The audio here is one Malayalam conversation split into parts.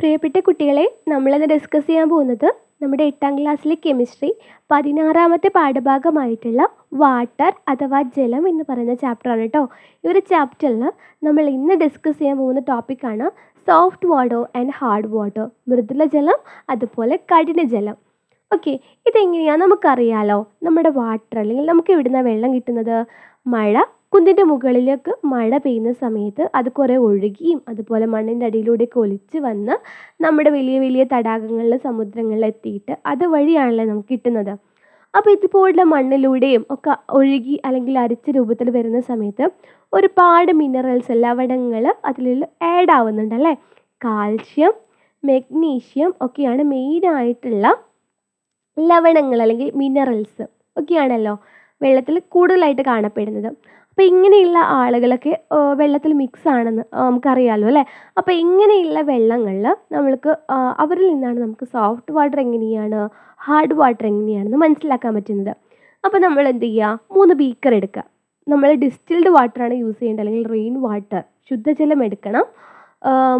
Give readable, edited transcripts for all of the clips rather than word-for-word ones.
പ്രിയപ്പെട്ട കുട്ടികളെ, നമ്മളിന്ന് ഡിസ്കസ് ചെയ്യാൻ പോകുന്നത് നമ്മുടെ 8ാം ക്ലാസ്സിലെ കെമിസ്ട്രി 16ാമത്തെ പാഠഭാഗമായിട്ടുള്ള വാട്ടർ അഥവാ ജലം എന്ന് പറയുന്ന ചാപ്റ്ററാണ് കേട്ടോ. ഈ ഒരു ചാപ്റ്ററിൽ നമ്മൾ ഇന്ന് ഡിസ്കസ് ചെയ്യാൻ പോകുന്ന ടോപ്പിക്കാണ് soft water and hard water, Mridula ജലം അതുപോലെ കഠിന ജലം. ഓക്കെ, ഇതെങ്ങനെയാണ് നമുക്കറിയാലോ. നമ്മുടെ വാട്ടർ അല്ലെങ്കിൽ നമുക്ക് എവിടുന്നാണ് വെള്ളം കിട്ടുന്നത്? മഴ, കുന്നിൻ്റെ മുകളിലേക്ക് മഴ പെയ്യുന്ന സമയത്ത് അത് കുറേ ഒഴുകിയും അതുപോലെ മണ്ണിൻ്റെ അടിയിലൂടെയൊക്കെ ഒലിച്ച് വന്ന് നമ്മുടെ വലിയ വലിയ തടാകങ്ങളിൽ സമുദ്രങ്ങളിൽ എത്തിയിട്ട് അതുവഴിയാണല്ലോ നമുക്ക് കിട്ടുന്നത്. അപ്പോൾ ഇതുപോലുള്ള മണ്ണിലൂടെയും ഒക്കെ ഒഴുകി അല്ലെങ്കിൽ അരിച്ച രൂപത്തിൽ വരുന്ന സമയത്ത് ഒരുപാട് മിനറൽസ് ലവണങ്ങൾ അതിൽ ആഡ് ആവുന്നുണ്ട് അല്ലേ. കാൽഷ്യം, മെഗ്നീഷ്യം ഒക്കെയാണ് മെയിനായിട്ടുള്ള ലവണങ്ങൾ അല്ലെങ്കിൽ മിനറൽസ് ഒക്കെയാണല്ലോ വെള്ളത്തിൽ കൂടുതലായിട്ട് കാണപ്പെടുന്നത്. അപ്പോൾ ഇങ്ങനെയുള്ള ആളുകളൊക്കെ വെള്ളത്തിൽ മിക്സ് ആണെന്ന് നമുക്കറിയാമല്ലോ അല്ലേ. അപ്പോൾ ഇങ്ങനെയുള്ള വെള്ളങ്ങളിൽ നമ്മൾക്ക് അവരിൽ നിന്നാണ് നമുക്ക് സോഫ്റ്റ് വാട്ടർ എങ്ങനെയാണ്, ഹാർഡ് വാട്ടർ എങ്ങനെയാണെന്ന് മനസ്സിലാക്കാൻ പറ്റുന്നത്. അപ്പോൾ നമ്മൾ എന്ത് ചെയ്യുക, 3 ബീക്കർ എടുക്കുക. നമ്മൾ ഡിസ്റ്റിൽഡ് വാട്ടറാണ് യൂസ് ചെയ്യേണ്ടത് അല്ലെങ്കിൽ റെയിൻ വാട്ടർ, ശുദ്ധജലം എടുക്കണം.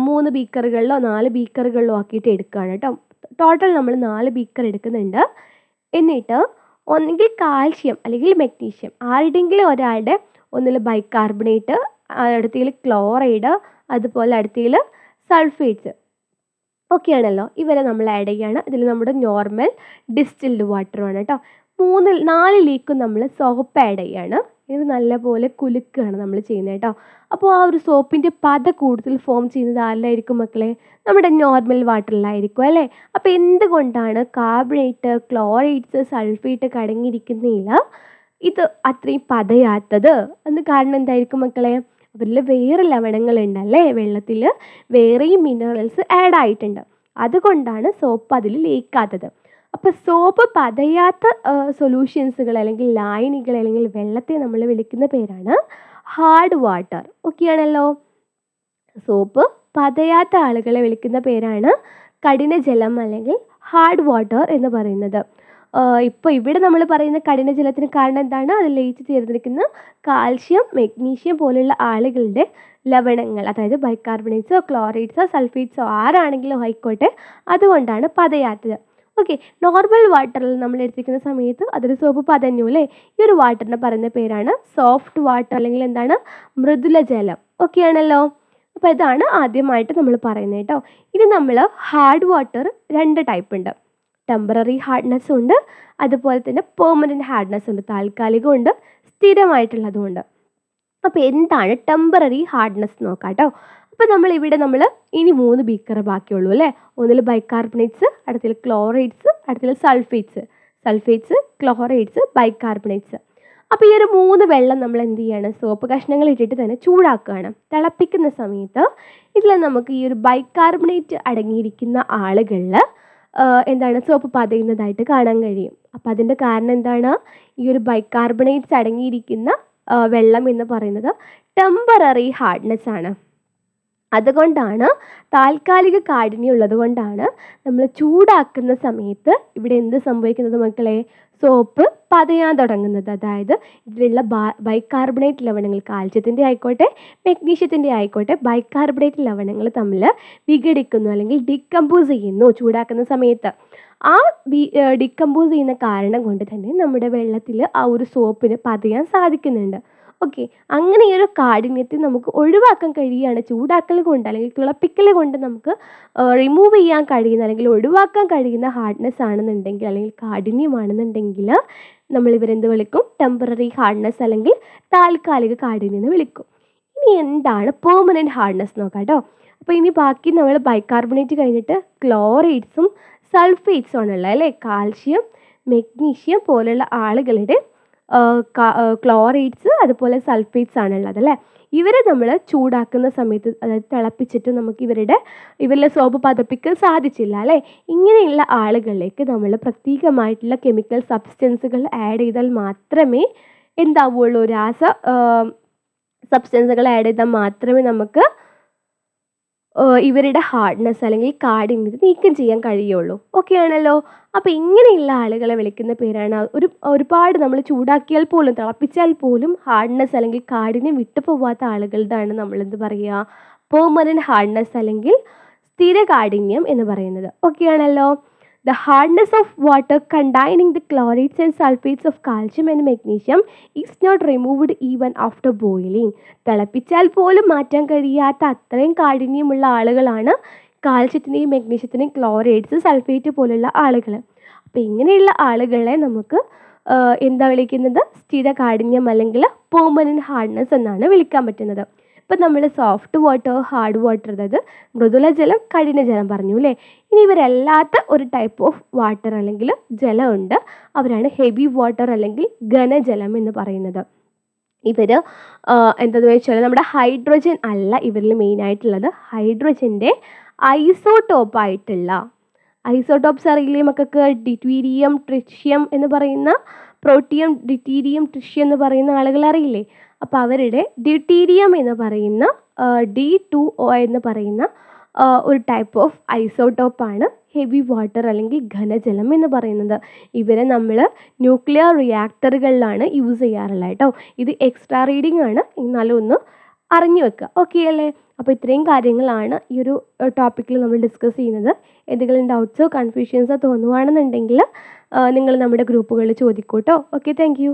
3 ബീക്കറുകളിലോ 4 ബീക്കറുകളിലോ ആക്കിയിട്ട് എടുക്കുകയാണ് കേട്ടോ. ടോട്ടൽ നമ്മൾ 4 ബീക്കർ എടുക്കുന്നുണ്ട്. എന്നിട്ട് ഒന്നുകിൽ കാൽഷ്യം അല്ലെങ്കിൽ മെഗ്നീഷ്യം, ആരുടെയെങ്കിലും ഒരാളുടെ ഒന്നിൽ ബൈകാർബണേറ്റ്, അടുത്തതിൽ ക്ലോറൈഡ്, അതുപോലെ അടുത്തതിൽ സൾഫേറ്റ്സ് ഒക്കെയാണല്ലോ. ഇവരെ നമ്മൾ ആഡ് ചെയ്യുകയാണ്. ഇതിൽ നമ്മുടെ നോർമൽ ഡിസ്റ്റിൽഡ് വാട്ടറുമാണ് കേട്ടോ. 4 ലീക്കും നമ്മൾ സോപ്പ് ആഡ് ചെയ്യുകയാണ്. ഇത് നല്ലപോലെ കുലുക്കുകയാണ് നമ്മൾ ചെയ്യുന്നത് കേട്ടോ. അപ്പോൾ ആ ഒരു സോപ്പിൻ്റെ പത കൂടുതൽ ഫോം ചെയ്യുന്നത് ആരിലായിരിക്കും മക്കളെ? നമ്മുടെ നോർമൽ വാട്ടറിലായിരിക്കും അല്ലേ. അപ്പോൾ എന്തുകൊണ്ടാണ് കാർബണേറ്റ്, ക്ലോറൈഡ്സ്, സൾഫേറ്റ് അടങ്ങിയിരിക്കുന്നതിൽ ഇത് അത്രയും പതയാത്തത്? അതിന് കാരണം എന്തായിരിക്കും മക്കളെ? അവരിൽ വേറെ ലവണങ്ങളുണ്ടല്ലേ, വെള്ളത്തിൽ വേറെയും മിനറൽസ് ആഡ് ആയിട്ടുണ്ട്. അതുകൊണ്ടാണ് സോപ്പ് അതിൽ ലയിക്കാത്തത്. അപ്പോൾ സോപ്പ് പതയാത്ത സൊല്യൂഷൻസുകൾ അല്ലെങ്കിൽ ലായനികൾ അല്ലെങ്കിൽ വെള്ളത്തെ നമ്മൾ വിളിക്കുന്ന പേരാണ് ഹാർഡ് വാട്ടർ. ഓക്കെയാണല്ലോ. സോപ്പ് പതയാത്ത ആളുകളെ വിളിക്കുന്ന പേരാണ് കഠിനജലം അല്ലെങ്കിൽ ഹാർഡ് വാട്ടർ എന്ന് പറയുന്നത്. ഇപ്പോൾ ഇവിടെ നമ്മൾ പറയുന്ന കഠിനജലത്തിന് കാരണം എന്താണ്? അതിൽ ലയിച്ച് ചേർന്നിരിക്കുന്ന കാൽഷ്യം, മെഗ്നീഷ്യം പോലുള്ള ആളുകളുടെ ലവണങ്ങൾ, അതായത് ബൈകാർബണേറ്റ്സോ ക്ലോറൈഡ്സോ സൾഫേറ്റ്സോ ആരാണെങ്കിലും ആയിക്കോട്ടെ, അതുകൊണ്ടാണ് പതയാത്തത്. ഓക്കെ, നോർമൽ വാട്ടറിൽ നമ്മൾ എടുത്തിരിക്കുന്ന സമയത്ത് അതൊരു സോപ്പ് പതഞ്ഞു അല്ലേ. ഈ ഒരു വാട്ടറിനെ പറയുന്ന പേരാണ് സോഫ്റ്റ് വാട്ടർ അല്ലെങ്കിൽ എന്താണ്, മൃദുല ജലം. ഓക്കെയാണല്ലോ. അപ്പോൾ ഇതാണ് ആദ്യമായിട്ട് നമ്മൾ പറയുന്നത് കേട്ടോ. ഇനി നമ്മൾ ഹാർഡ് വാട്ടർ 2 ടൈപ്പ് ഉണ്ട്. ടെമ്പററി ഹാർഡ്നെസ്സും ഉണ്ട്, അതുപോലെ തന്നെ പെർമനൻറ്റ് ഹാർഡ്നെസ് ഉണ്ട്. താൽക്കാലികമുണ്ട്, സ്ഥിരമായിട്ടുള്ളതുമുണ്ട്. അപ്പോൾ എന്താണ് ടെമ്പററി ഹാർഡ്നെസ് നോക്കാം കേട്ടോ. അപ്പോൾ നമ്മൾ ഇനി 3 ബീക്കർ ബാക്കിയുള്ളൂ അല്ലേ. ഒന്നിൽ ബൈകാർബണേറ്റ്സ്, അടുത്തതിൽ ക്ലോറൈഡ്സ്, അടുത്തതിൽ സൾഫേറ്റ്സ്, ക്ലോറൈഡ്സ്, ബൈകാർബണേറ്റ്സ്. അപ്പോൾ ഈ ഒരു 3 വെള്ളം നമ്മൾ എന്ത് ചെയ്യാണ്, സോപ്പ് കഷ്ണങ്ങൾ ഇട്ടിട്ട് തന്നെ ചൂടാക്കുകയാണ്. തിളപ്പിക്കുന്ന സമയത്ത് ഇതിൽ നമുക്ക് ഈ ഒരു ബൈകാർബണേറ്റ് അടങ്ങിയിരിക്കുന്ന ആളുകളിൽ എന്താണ് സോപ്പ് പതയുന്നതായിട്ട് കാണാൻ കഴിയും. അപ്പോൾ അതിൻ്റെ കാരണം എന്താണ്? ഈ ഒരു ബൈകാർബണേറ്റ്സ് അടങ്ങിയിരിക്കുന്ന വെള്ളം എന്ന് പറയുന്നത് ടെമ്പററി ഹാർഡ്നെസ് ആണ്. അതുകൊണ്ടാണ്, താൽക്കാലിക കാഠിന്യം ഉള്ളത് കൊണ്ടാണ് നമ്മൾ ചൂടാക്കുന്ന സമയത്ത് ഇവിടെ എന്ത് സംഭവിക്കുന്നത് മക്കളെ? സോപ്പ് പതയാൻ തുടങ്ങുന്നത്. അതായത് ഇതിലുള്ള ബൈകാർബണേറ്റ് ലവണങ്ങൾ, കാൽഷ്യത്തിൻ്റെ ആയിക്കോട്ടെ മെഗ്നീഷ്യത്തിൻ്റെ ആയിക്കോട്ടെ, ബൈകാർബണേറ്റ് ലവണങ്ങൾ തമ്മിൽ വിഘടിക്കുന്നു അല്ലെങ്കിൽ ഡിക്കമ്പോസ് ചെയ്യുന്നു ചൂടാക്കുന്ന സമയത്ത്. ആ ഡിക്കമ്പോസ് ചെയ്യുന്ന കാരണം കൊണ്ട് തന്നെ നമ്മുടെ വെള്ളത്തിൽ ആ ഒരു സോപ്പിന് പതയാൻ സാധിക്കുന്നുണ്ട്. ഓക്കെ, അങ്ങനെ ഈ ഒരു കാഠിന്യത്തെ നമുക്ക് ഒഴിവാക്കാൻ കഴിയുകയാണ് ചൂടാക്കൽ കൊണ്ട് അല്ലെങ്കിൽ തിളപ്പിക്കൽ കൊണ്ട് നമുക്ക് റിമൂവ് ചെയ്യാൻ കഴിയുന്ന അല്ലെങ്കിൽ ഒഴിവാക്കാൻ കഴിയുന്ന ഹാർഡ്നെസ് ആണെന്നുണ്ടെങ്കിൽ അല്ലെങ്കിൽ കാഠിന്യമാണെന്നുണ്ടെങ്കിൽ നമ്മൾ ഇവരെന്ത് വിളിക്കും? ടെമ്പററി ഹാർഡ്നെസ് അല്ലെങ്കിൽ താൽക്കാലിക കാഠിന്യം എന്ന് വിളിക്കും. ഇനി എന്താണ് പെർമനൻറ്റ് ഹാർഡ്നെസ് നോക്കാം കേട്ടോ. അപ്പോൾ ഇനി ബാക്കി നമ്മൾ ബൈകാർബണേറ്റ് കഴിഞ്ഞിട്ട് ക്ലോറൈഡ്സും സൾഫേറ്റ്സും ആണുള്ളത് അല്ലേ. കാൽഷ്യം, മെഗ്നീഷ്യം പോലുള്ള ആളുകളുടെ ക്ലോറൈഡ്സ് അതുപോലെ സൾഫേറ്റ്സ് ആണുള്ളത് അല്ലേ. ഇവരെ നമ്മൾ ചൂടാക്കുന്ന സമയത്ത്, അതായത് തിളപ്പിച്ചിട്ട് നമുക്ക് ഇവരിലെ സോപ്പ് പതപ്പിക്കാൻ സാധിച്ചില്ല അല്ലേ. ഇങ്ങനെയുള്ള ആളുകളിലേക്ക് നമ്മൾ പ്രത്യേകമായിട്ടുള്ള കെമിക്കൽ സബ്സ്റ്റൻസുകൾ ആഡ് ചെയ്താൽ മാത്രമേ എന്താവുള്ളൂ, സബ്സ്റ്റൻസുകൾ ആഡ് ചെയ്താൽ മാത്രമേ നമുക്ക് ഇവരുടെ ഹാർഡ്നെസ് അല്ലെങ്കിൽ കാഠിന്യത്തെ നീക്കം ചെയ്യാൻ കഴിയുള്ളൂ. ഓക്കെ ആണല്ലോ. അപ്പോൾ ഇങ്ങനെയുള്ള ആളുകളെ വിളിക്കുന്ന പേരാണ് ഒരുപാട് നമ്മൾ ചൂടാക്കിയാൽ പോലും തിളപ്പിച്ചാൽ പോലും ഹാർഡ്നെസ് അല്ലെങ്കിൽ കാഠിന്യം വിട്ടുപോകാത്ത ആളുകളുടെയാണ് നമ്മളെന്ത് പറയുക? പെർമനൻറ്റ് ഹാർഡ്നെസ് അല്ലെങ്കിൽ സ്ഥിരകാഠിന്യം എന്ന് പറയുന്നത്. ഓക്കെ ആണല്ലോ. The hardness of water containing the chlorides and sulfates of calcium and magnesium is not removed even after boiling. തിളപ്പിച്ചാൽ പോലും മാറ്റാൻ കഴിയാത്ത അത്രയും കാഠിന്യമുള്ള ആളുകളാണ് കാൽഷ്യത്തിനെയും മെഗ്നീഷ്യത്തിനെയും ക്ലോറൈഡ്സ്, സൾഫേറ്റ് പോലുള്ള ആളുകൾ. അപ്പോൾ ഇങ്ങനെയുള്ള ആളുകളെ നമുക്ക് എന്താ വിളിക്കുന്നത്? സ്ഥിരകാഠിന്യം അല്ലെങ്കിൽ പെർമനൻറ്റ് ഹാർഡ്നെസ് എന്നാണ് വിളിക്കാൻ പറ്റുന്നത്. ഇപ്പം നമ്മൾ സോഫ്റ്റ് വാട്ടർ, ഹാർഡ് വാട്ടർ, അതായത് മൃദുലജലം, കഠിനജലം പറഞ്ഞു അല്ലേ. ഇനി ഇവരല്ലാത്ത ഒരു ടൈപ്പ് ഓഫ് വാട്ടർ അല്ലെങ്കിൽ ജലമുണ്ട്. അവരാണ് ഹെവി വാട്ടർ അല്ലെങ്കിൽ ഘനജലം എന്ന് പറയുന്നത്. ഇവർ എന്താണെന്ന് വെച്ചാൽ നമ്മുടെ ഹൈഡ്രജൻ അല്ല ഇവരിൽ മെയിനായിട്ടുള്ളത്. ഹൈഡ്രജൻ്റെ ഐസോട്ടോപ്പായിട്ടുള്ള, ഐസോട്ടോപ്സ് അറിയില്ലേ മക്കൾക്ക്? ഡ്യൂറ്റീരിയം, ട്രിഷ്യം എന്ന് പറയുന്ന, പ്രോട്ടിയം, ഡ്യൂറ്റീരിയം, ട്രിഷ്യം എന്ന് പറയുന്ന ആളുകൾ അറിയില്ലേ? അപ്പോൾ അവരുടെ ഡ്യൂറ്റീരിയം എന്ന് പറയുന്ന D2O എന്ന് പറയുന്ന ഒരു ടൈപ്പ് ഓഫ് ഐസോട്ടോപ്പാണ് ഹെവി വാട്ടർ അല്ലെങ്കിൽ ഘനജലം എന്ന് പറയുന്നത്. ഇവരെ നമ്മൾ ന്യൂക്ലിയർ റിയാക്ടറുകളിലാണ് യൂസ് ചെയ്യാറുള്ളത് കേട്ടോ. ഇത് എക്സ്ട്രാ റീഡിംഗ് ആണ്, എന്നാലും ഒന്ന് അറിഞ്ഞു വെക്കുക. ഓക്കെ അല്ലേ? അപ്പോൾ ഇത്രയും കാര്യങ്ങളാണ് ഈ ഒരു ടോപ്പിക്കിൽ നമ്മൾ ഡിസ്കസ് ചെയ്യുന്നത്. എന്തെങ്കിലും ഡൗട്ട്സോ കൺഫ്യൂഷൻസോ തോന്നുവാണെന്നുണ്ടെങ്കിൽ നിങ്ങൾ നമ്മുടെ ഗ്രൂപ്പുകളിൽ ചോദിക്കൂ കേട്ടോ. Okay, thank you.